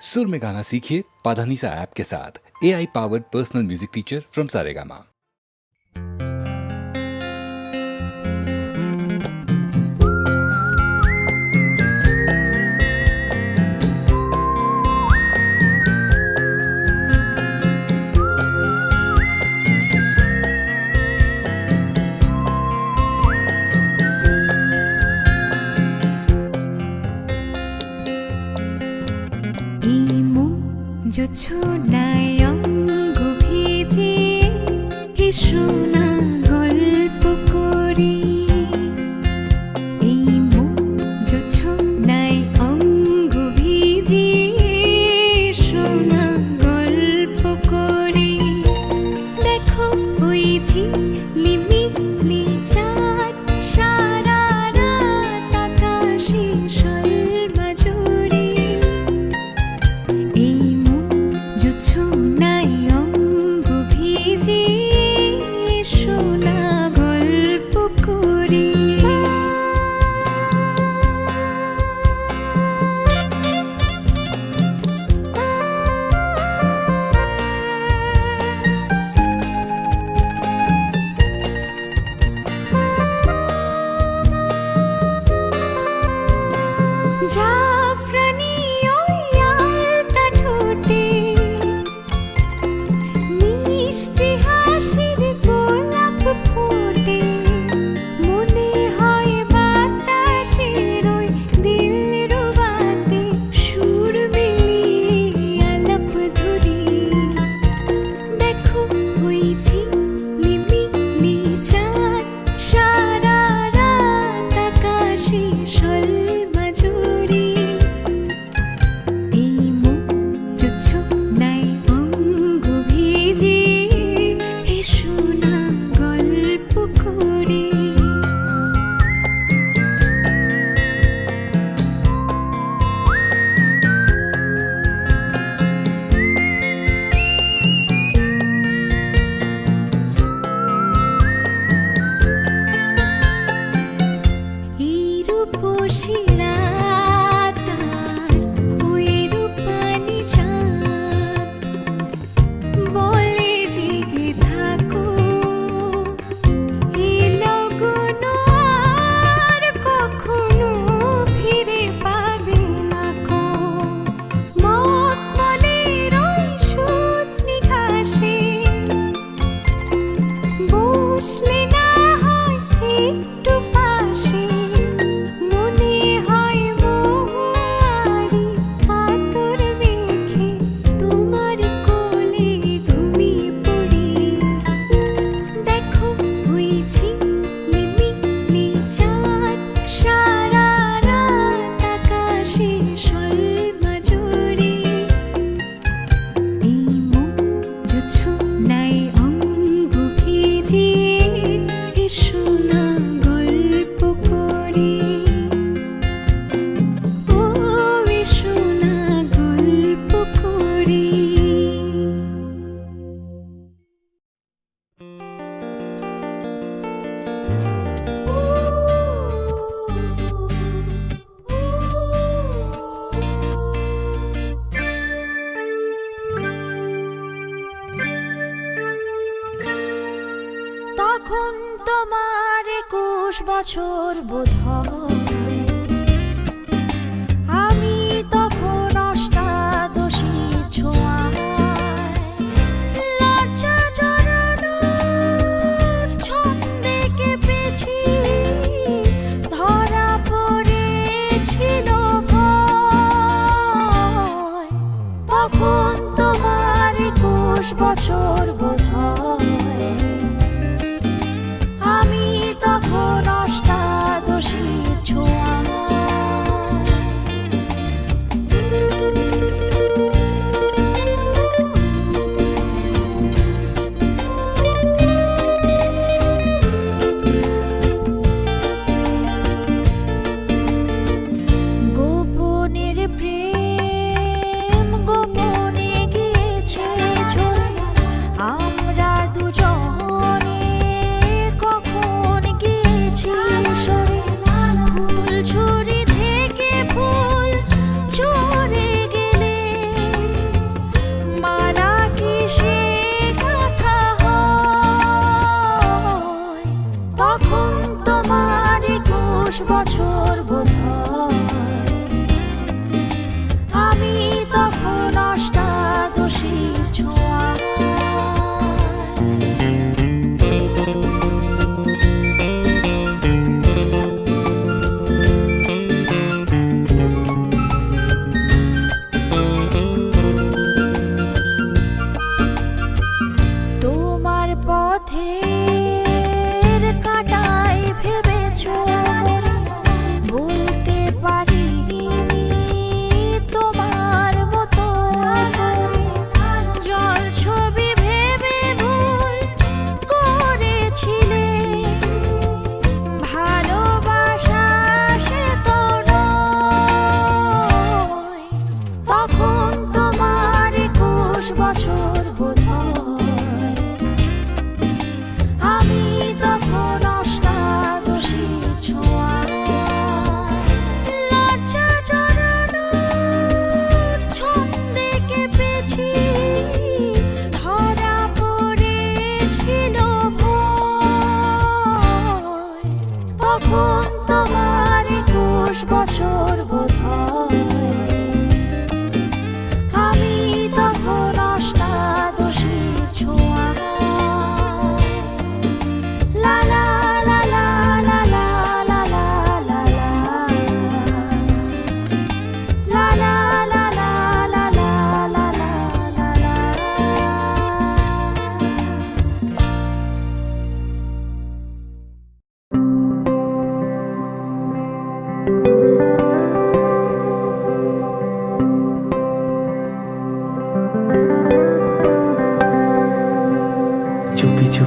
सुर में गाना सीखिए पाधानीसा ऐप के साथ। AI powered personal music teacher from Saregama. जो छोड़ाয় অঙ্গ ভিজিয়ে শোনা গল্প করি এই মন যে ছোড়ায় অঙ্গ ভিজিয়ে শোনা গল্প করি দেখো ওই ঝিলিমিলি চাঁদ সারা রাত আকাশে সর্বজুড়ে এই ছোনায় অঙ্গ ভিজিয়ে শোনা গল্প করি জাফরানি ওই আলতা ঠোঁটে মিষ্টি হাসির গোলাপ ফোটে মনে হয় বাতাসের ওই দিলরুবাতে সুর মিলিয়ে আলাপ ধরি দেখো ওই ঝিলিমিলি চাঁদ সারা রাত আকাশে সর্বজুড়ে এই মন যে ছোনায় অঙ্গ ভিজিয়ে শোনা গল্প করি এই রূপসী রাত আর ওই রূপালি চাঁদ বলে জেগে থাকো এই লগন আর কখনো ফিরে পাবে না কো মখমলের ওই সজনি ঘাসে বসলে না হয় একটু পাশে মনে হয় মহুয়ারি আতর মেখে তোমার কোলে ঘুমিয়ে পড়ি দেখো ওই ঝিলিমিলি চাঁদ সারা রাত আকাশে সর্বজুড়ে এই মন যে ছোনায় অঙ্গ ভিজিয়ে শোনা গল্প করি ও শোনা গল্প করি তখন তোমার 21 বছর বোধ হয় আমি তখন অষ্টাদশীর ছোঁয়ায় লজ্জা জড়ানোর ছন্দে কেঁপেছি ধরা পড়েছিল ভয় তখন তোমার 21 বছর বোধ হয় আমি তখন অষ্টাদশীর ছোঁয়ায় গোপনের প্রেম গোপনে গিয়েছে ঝরে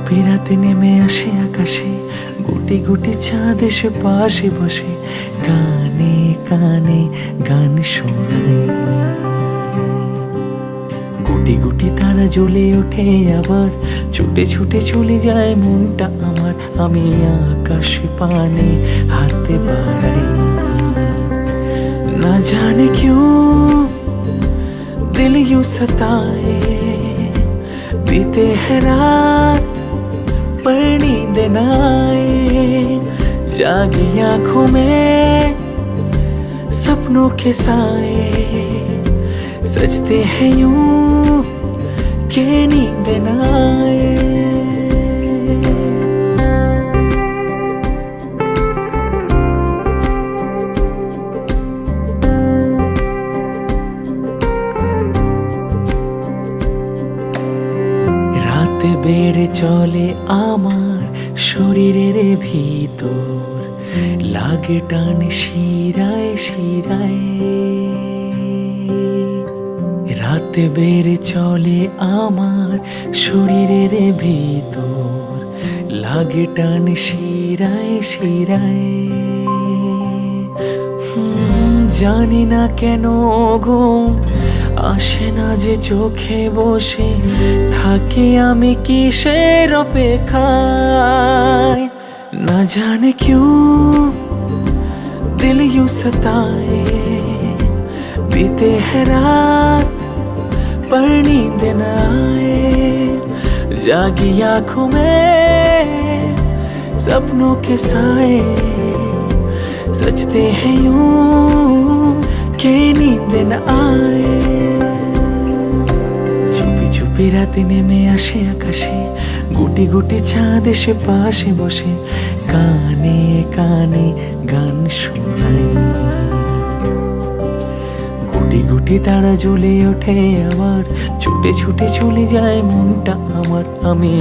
চুপি রাতে নেমে আসে আকাশে, গুটি গুটি চাঁদ এসে পাশে বসে কানে কানে গান শোনায়। গুটি গুটি তারা জ্বলে ওঠে আবার, ছুটে ছুটে চলে যায় মনটা আমার। আমি আকাশ পানে হাতে বাড়াই, না জানে क्यों दिल यूं सताए। बीते है रात पर नींद न आए, जागी आंखों में सपनों के साए। सजते हैं यूं के नींद न आए। রাতে বেড়ে চলে আমার শরীরের ভিতর, লাগে টান শিরায় শিরায়। রাতে বেড়ে চলে আমার শরীরের ভিতর, লাগে টান শিরায় শিরায়। জানি না কেন ঘুম আসে না যে চোখে বসে থাকি আমি কিসের অপেক্ষায়। না জানে क्यों दिल यूं सताए। बीते है रात पर नींद न आए, जागी आंखों में सपनों के साए। सजते हैं यूं के नींद न आए। চুপি চুপি রাতে নেমে আসে আকাশে, গুটি গুটি চাঁদ এসে পাশে বসে কানে কানে গান শোনায়। গুটি গুটি তারা জ্বলে ওঠে আবার, ছুটে ছুটে চলে যায় মনটা আমার। আমি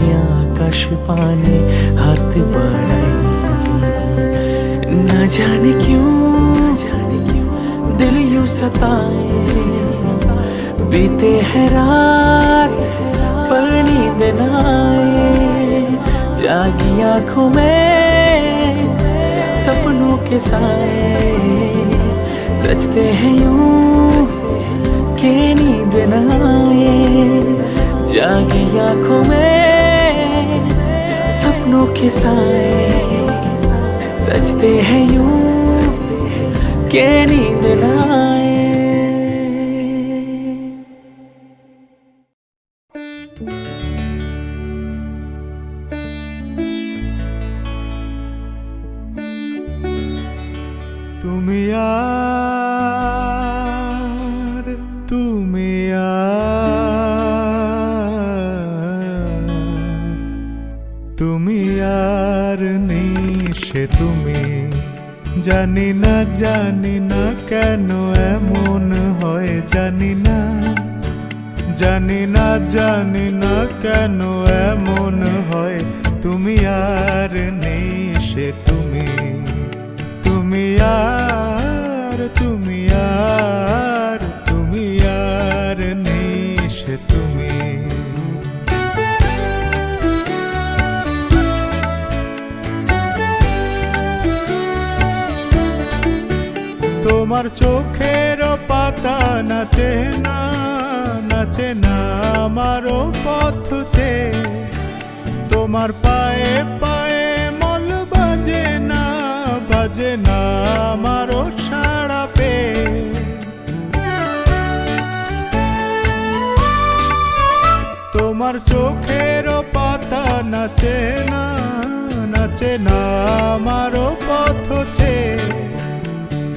আকাশ পানে হাত বাড়াই, না জানে क्यों दिल यूं सताए। बीते है रात पर नींद न आए, जागी आंखों में सपनों के साए। सजते हैं यूं के नींद न आए, जागी आंखों में सपनों के साए। सजते हैं यूं के नींद न आए। তুমি আর তুমি আর তুমি আর নিশে তুমি, জানি না কেন এমন হয়। জানি না কেন এমন হয়। তুমি আর নিশে তুমি, তুমি আর তুমি আর তুমি আর নিশে তুমি। তোমার চোখের পাতা নাচে না আমারও পথ চেয়ে। তোমার পায়ে পায়ে মল বাজে না আমারও সাড়া পেয়ে। তোমার চোখের পাতা নাচে না আমারও পথ চেয়ে।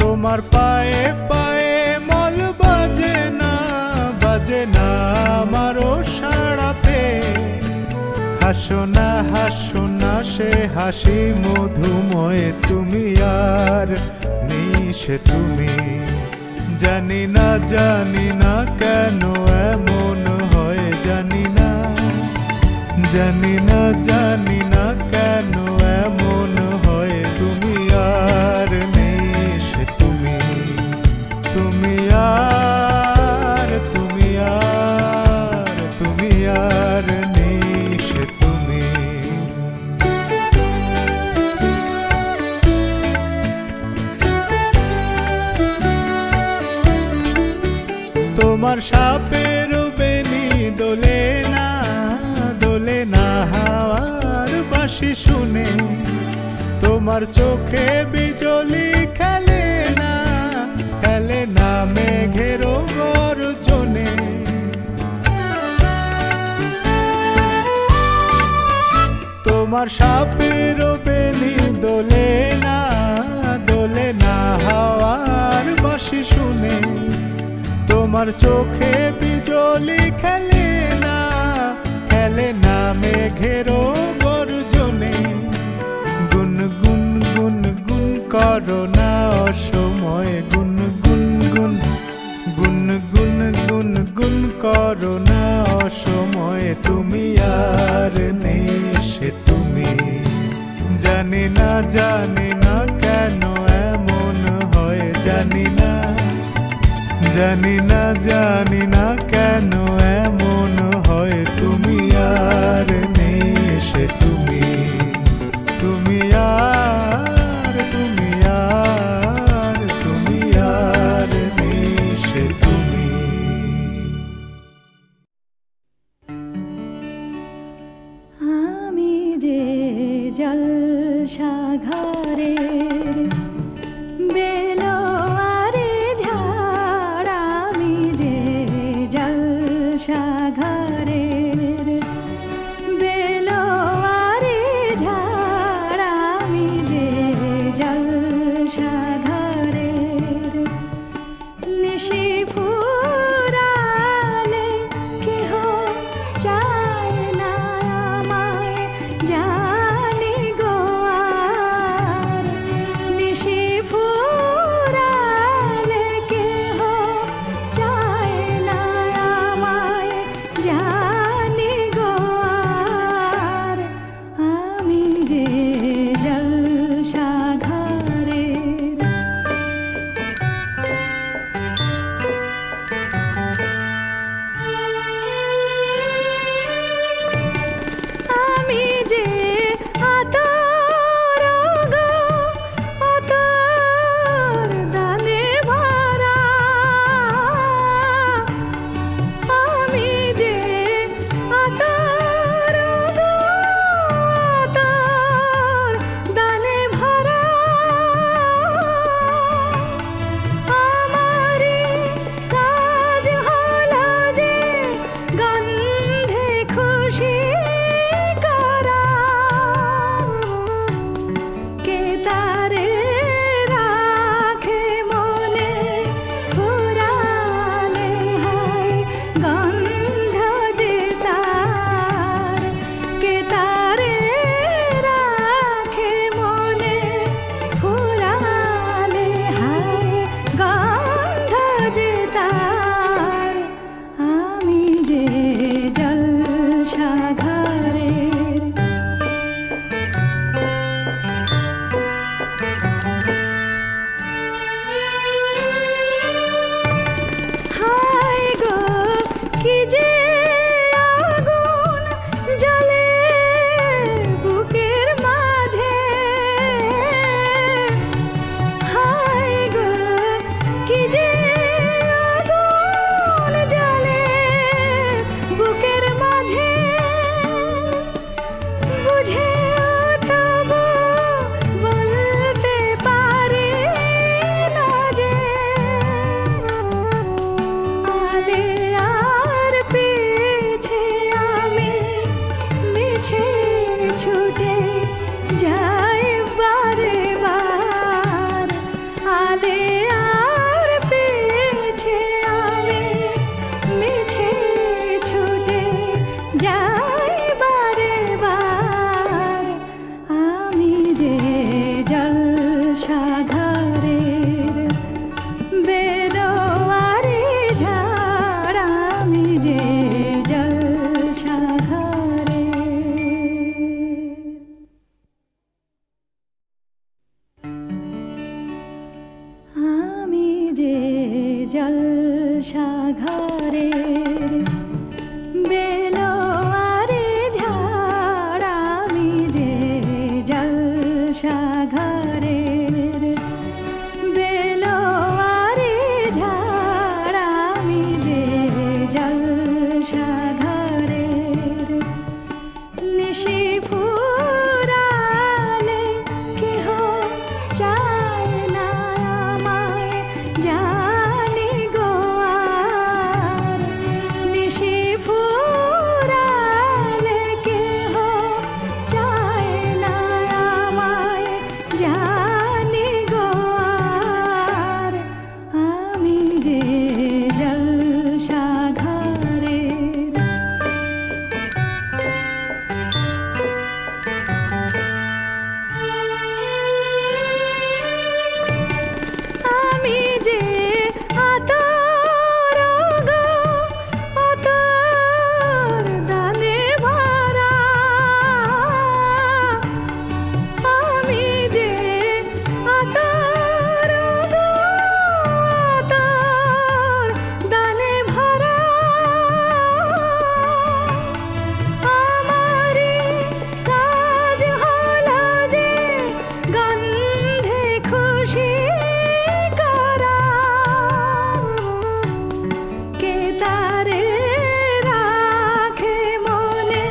তোমার পায়ে পায়ে মল বাজে না আমারও সাড়া পেয়ে। হাসো না সে হাসি মধুময়। তুমি আর নিশে তুমি, জানি না কেন এমন হয়। জানি না কেন এমন হয়। তুমি আর নিশে তুমি, তুমি আর তুমি আর তুমি আর নিশে তুমি। তোমার সাপের বেনি দোলে না হাওয়ার বাঁশি শুনে, তোমার চোখে বিজলি খেলে না মেঘের গর্জনে। তোমার সাপের বেনি দোলে না হাওয়ার বাঁশি শুনে, তোমার চোখে বিজলি খেলে না মেঘের গর্জনে। গুন গুন গুন গুন করো না অসময়, গুন গুন গুন গুন গুন গুন গুন করো না অসময়। তুমি আর নেই সে তুমি, জানি না কেন এমন হয়, জানি না কেন এমন হয়। তুমি আর নেই সে তুমি, তুমি আর নেই সে তুমি। আমি যে জলসাঘরের বেলোয়ারে ঝাড়, আমি যে জলসাঘরের বেলোয়ারে ঝাড়, আমি যে জলসাঘরের। নিশি ফুরালে কেহ চায় না আমায়, জানি গো আর। নিশি ফুরালে কেহ চায় না আমায়, জানি গো আর। আমি যে জলসাঘরের। আমি যে আতর গো, আতর দানে ভরা। আমি যে আতর গো, আতর দানে ভরা। আমারি কাজ হলো যে গন্ধে খুশি করা। কে তারে রাখে মনে ফুরালে হায় গন্ধ যে তার। কে তারে রাখে মনে ফুরালে হায় গন্ধ যে তার। আমি যে জলসাঘরের। হায় গো কি যে আগুন জ্বলে বুকের মাঝে। হায় গো কি যে আগুন জ্বলে বুকের মাঝে। বুঝেও তবু বলতে পারি না যে আলে আর পেছে আমি মিছে ছুটে যাই বারে বার। আলে আর পেছে আমি মিছে ছুটে যাই বারে বার। আমি যে জলসাঘরের বেলোয়ারে ঝাড়, যে জলসাঘরের নিশি ফুরালে কেহ চায় না আমায় জানি গো আর নিশি ফুরালে কেহ চায় না আমায় জানি গো আর আমি যে জলসাঘরের আমি যে আতর গো আতর দানে ভরা আমি যে আতর গো আতর দানে ভরা আমারি কাজ হলো যে গন্ধে খুশি করা কে তারে রাখে মনে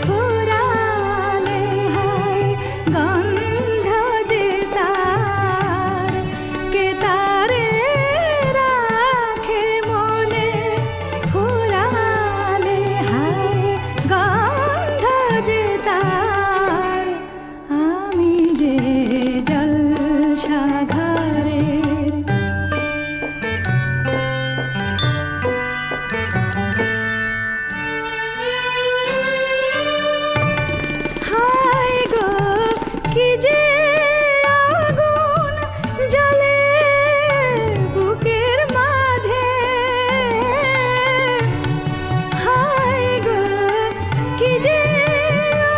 ফুরালে হায় গন্ধ যে তার কে তারে রাখে মনে ফুরালে হায় গন্ধ যে তার আমি যে জলসাঘরের হায় গো কি যে আগুন জ্বলে বুকের মাঝে হায় গো কি যে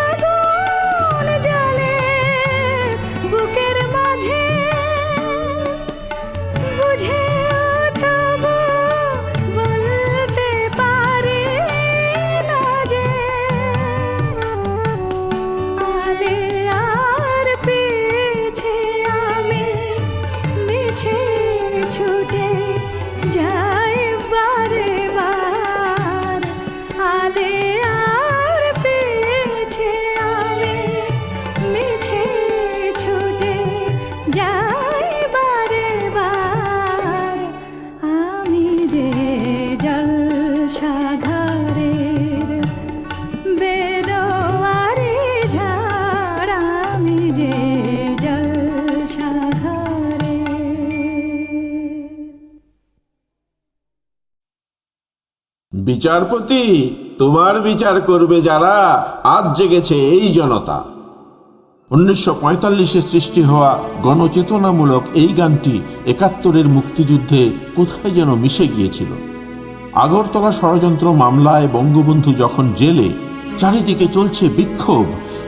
আগুন জ্বলে বুকের মাঝে বুঝে তবু বলতে পারি না যে আলে আর পেছে আমি মিছে ছুটে যাই বারে বার আলে আর পেছে আমি মিছে ছুটে যাই বারে বার আমি যে জলসাঘরের বেদোয়ারি ঝাড় আমি যে জলসাঘরের বিচারপতি, তোমার বিচার করবে যারা, আজ জেগেছে এই জনতা। 1945-এ সৃষ্টি হওয়া গণচেতনামূলক এই গানটি 71-এর মুক্তিযুদ্ধে কোথায় যেন মিশে গিয়েছিল। আগরতলা ষড়যন্ত্র মামলায় বঙ্গবন্ধু যখন জেলে, চারিদিকে চলছে বিক্ষোভ,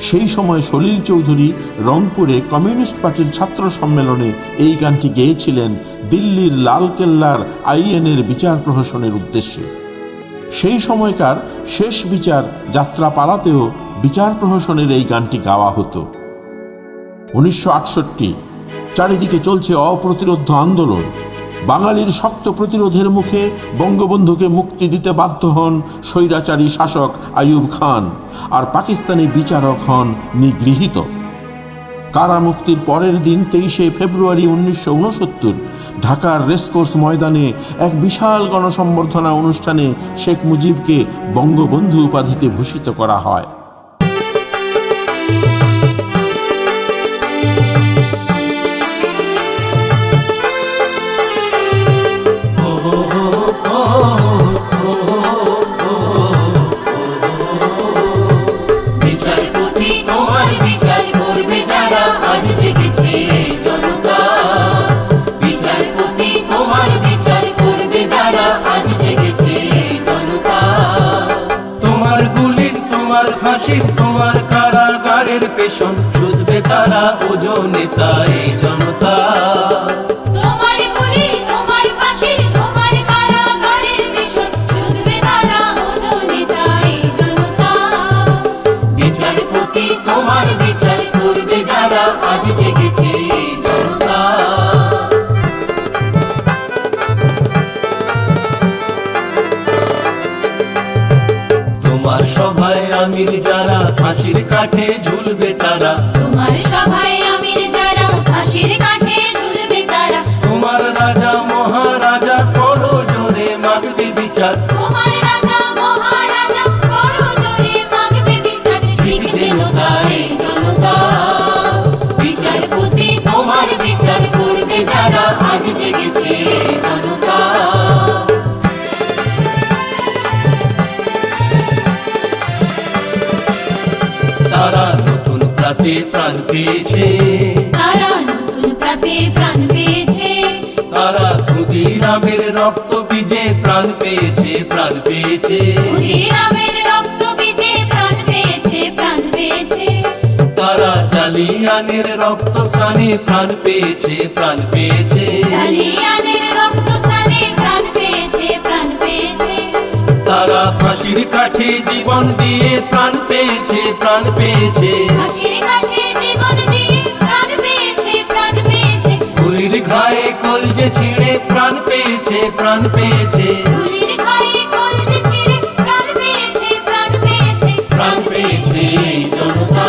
সেই সময় সলিল চৌধুরী রংপুরে কমিউনিস্ট পার্টির ছাত্র সম্মেলনে এই গানটি গেয়েছিলেন দিল্লির লালকেল্লার আইএনের বিচার প্রহসনের উদ্দেশ্যে। সেই সময়কার শেষ বিচার যাত্রাপালাতেও বিচার প্রহসনের এই গানটি গাওয়া হতো। 1968 চারিদিকে চলছে অপ্রতিরোধ্য আন্দোলন। বাঙালির শক্ত প্রতিরোধের মুখে বঙ্গবন্ধুকে মুক্তি দিতে বাধ্য হন স্বৈরাচারী শাসক আইয়ুব খান, আর পাকিস্তানি বিচারক হন নিগৃহীত। কারা মুক্তির পরের দিন 23শে ফেব্রুয়ারি 1969 ঢাকার রেসকোর্স ময়দানে এক বিশাল গণসম্বর্ধনা অনুষ্ঠানে শেখ মুজিবকে বঙ্গবন্ধু উপাধিতে ভূষিত করা হয়। বিচারপতি, তোমার বিচার করবে যারা, আজ জেগেছে এই জনতা। বিচারপতি, তোমার বিচার করবে যারা, আজ জেগেছে এই জনতা। তোমার গুলির, তোমার ফাঁসির, তোমার কারাগারের পেছন শুধবে তারা, ওজনে তাই জনতা। তোমার গুলি, তোমার ফাঁসির, তোমার কারাগারের পেছন শুধবে তারা, ওজনে তাই জনতা। বিচারপতি, তোমার বিচার করবে যারা, আজ জেগেছে এই জনতা। সভায় আমির যারা ফাঁসির কাঠে ঝুলবে তারা তোমার সভায় আমির যারা ফাঁসির কাঠে ঝুলবে তারা তোমার রাজা মহারাজা করো জোরে মাগবে বিচার তোমার রাজা মহারাজা করো জোরে মাগবে বিচার ঠিক যেন তাই জনতা বিচারপতি তোমার বিচার করবে যারা আজ জেগেছে জনতা তারা নতুন প্রাতে প্রাণ পেয়েছে তারা নতুন প্রাতে প্রাণ পেয়েছে তারা ক্ষুদিরামের রক্ত বীজে প্রাণ পেয়েছে প্রাণ পেয়েছে ক্ষুদিরামের রক্ত বীজে প্রাণ পেয়েছে প্রাণ পেয়েছে তারা জালিয়ানের রক্ত স্নানে প্রাণ পেয়েছে প্রাণ পেয়েছে জালিয়ানের রক্ত স্নানে প্রাণ পেয়েছে প্রাণ পেয়েছে তারা ফাঁসির কাঠে জীবন দিয়ে প্রাণ পেয়েছে প্রাণ পেয়েছে ফাঁসির কাঠে জীবন দিয়ে প্রাণ পেয়েছে প্রাণ পেয়েছে গুলির ঘায়ে কলজে ছিঁড়ে প্রাণ পেয়েছে প্রাণ পেয়েছে গুলির ঘায়ে কলজে ছিঁড়ে প্রাণ পেয়েছে প্রাণ পেয়েছে প্রাণ পেয়েছে এই জনতা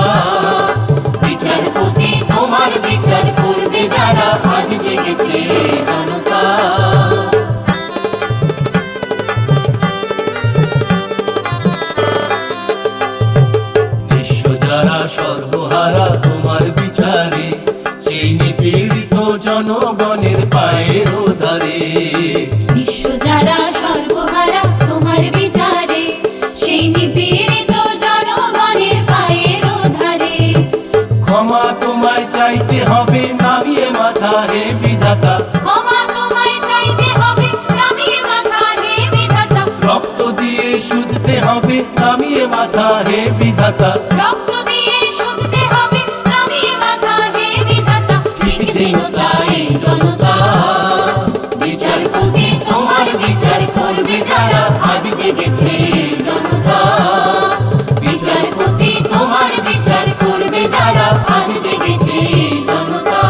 বিচারপতি তোমার বিচার করবে যারা আজ জেগেছে জনতা বিশ্ব যারা সর্বহারা তোমার বিচারে সেই নিপীড়িত জনগণের পায়ের ধারে বিশ্ব যারা সর্বহারা তোমার বিচারে সেই নিপীড়িত জনগণের পায়ের ধারে ক্ষমা তোমায় চাইতে হবে নামিয়ে মাথা হে বিধাতা ক্ষমা তোমায় চাইতে হবে নামিয়ে মাথা হে বিধাতা রক্ত দিয়ে শুধতে হবে নামিয়ে মাথা হে বিধাতা রক্ত দিয়ে শুধতে হবে নামিয়ে মাথা হে বিধাতা ঠিক যেন তাই জনতা বিচারপতি তোমার বিচার করবে যারা আজ জেগেছে জনতা বিচারপতি তোমার বিচার করবে যারা আজ জেগেছে জনতা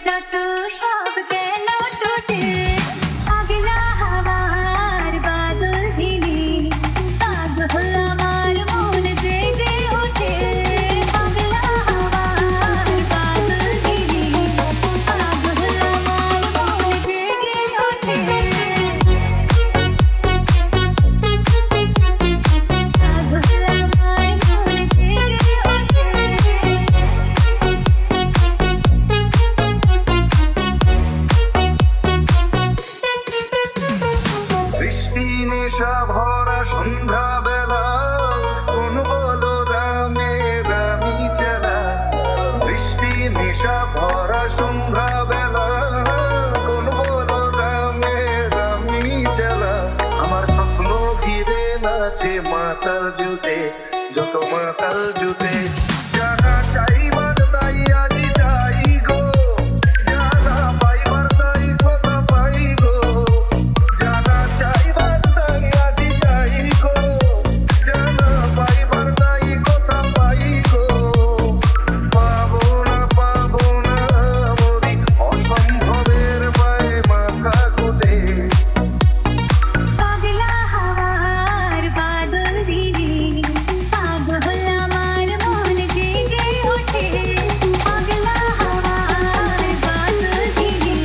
যত সব গেল টুটে আগলা হাওয়ার বাদল ভিড়ে পাগল আমার মন জেগে ওঠে আগলা হাওয়ার বাদল ভিড়ে পাগল আমার মন জেগে ওঠে বৃষ্টি নেশা ভরা সন্ধ্যা বেলা কোন বলো রামে রামি চেলা বৃষ্টি নেশা ভরা সন্ধ্যা বেলা কোন বলো রামে রামি চেলা আমার স্বপ্ন ঘিরে নাচে মাতাল জুটে যত মাতাল জুটে জানা চাইবার তাই আজি যাই গো জানা পাইবার তাই কথা পাই গো জানা চাইবার তাই আজি যাই গো জানা পাইবার তাই কথা পাই গো পাবো না মরি অসম্ভবের পায়ে মাথা কুটে পাগলা হাওয়ার বাদল ভিড়ে পাগল আমার মন জেগে ওঠে পাগলা হাওয়ার বাদল ভিড়ে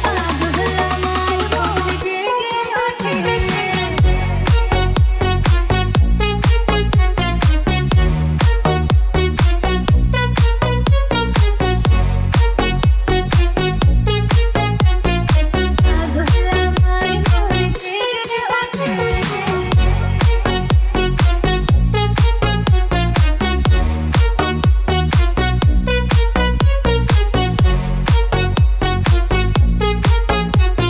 পাগল আমার মন জেগে ওঠে পাগল আমার মন জেগে ওঠে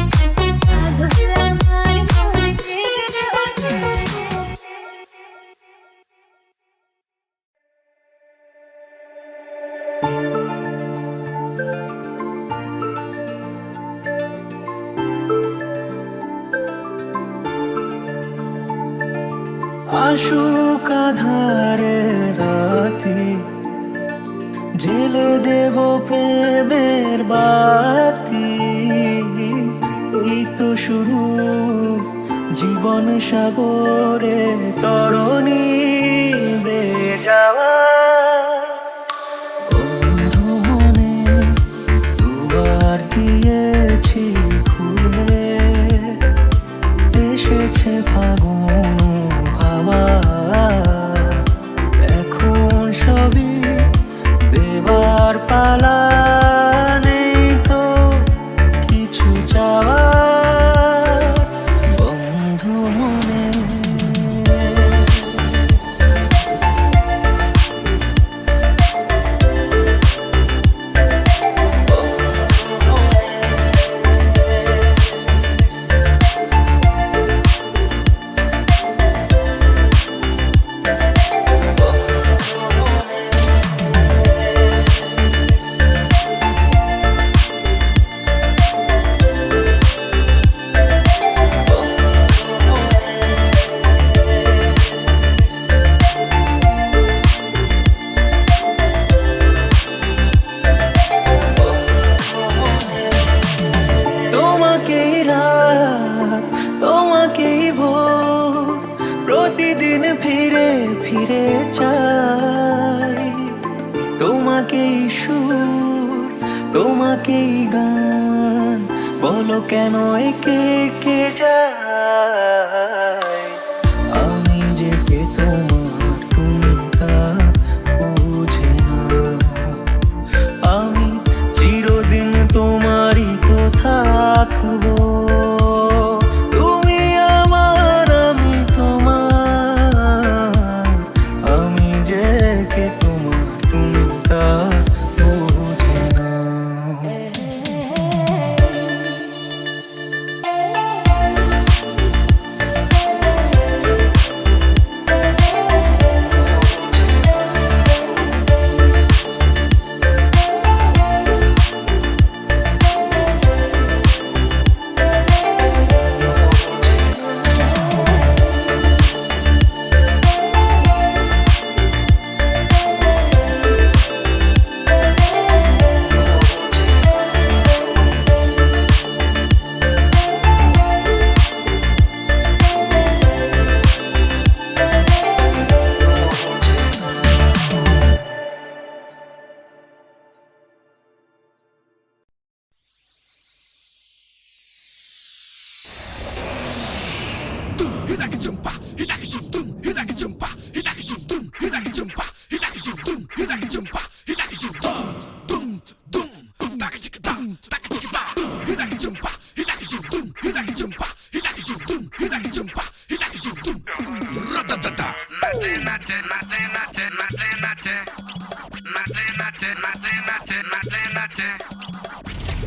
পাগল আমার মন জেগে ওঠে আশুক আধারে রাতে জেলে দেব প্রেমের বাতি এই তো শুরু জীবন সাগরে তরণী বেয়ে যাওয়া বন্ধু মনে দুয়ার দিয়েছি খুলে এসেছে ফাগুন হাওয়া এখন সবই দেবার পালা নেই তো কিছু চাওয়া বন্ধু মনে তোমাকেই রাত তোমাকেই ভোর প্রতিদিন ফিরে ফিরে চাই তোমাকেই সুর তোমাকেই গান বলো কেন একে একে যায় আমি যে কে তোমার তুমি তা বুঝে না আমি চিরদিন তোমারই তো থাকবো তুমি আমার আমি তোমার আমি যে কে তোমার তুমি তা বুঝে না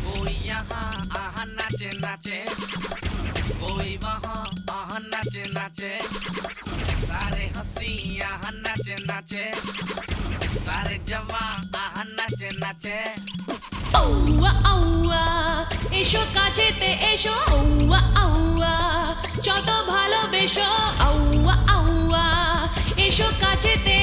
कोई यहाँ आहा नाचे नाचे, कोई वहाँ आहा नाचे नाचे, सारे हंसी यहाँ नाचे नाचे, सारे जवान आहा नाचे नाचे। আউয়া আউয়া এসো কাছেতে এসো আউয়া আউয়া যত ভালোবেসো আউয়া আউয়া এসো কাছেতে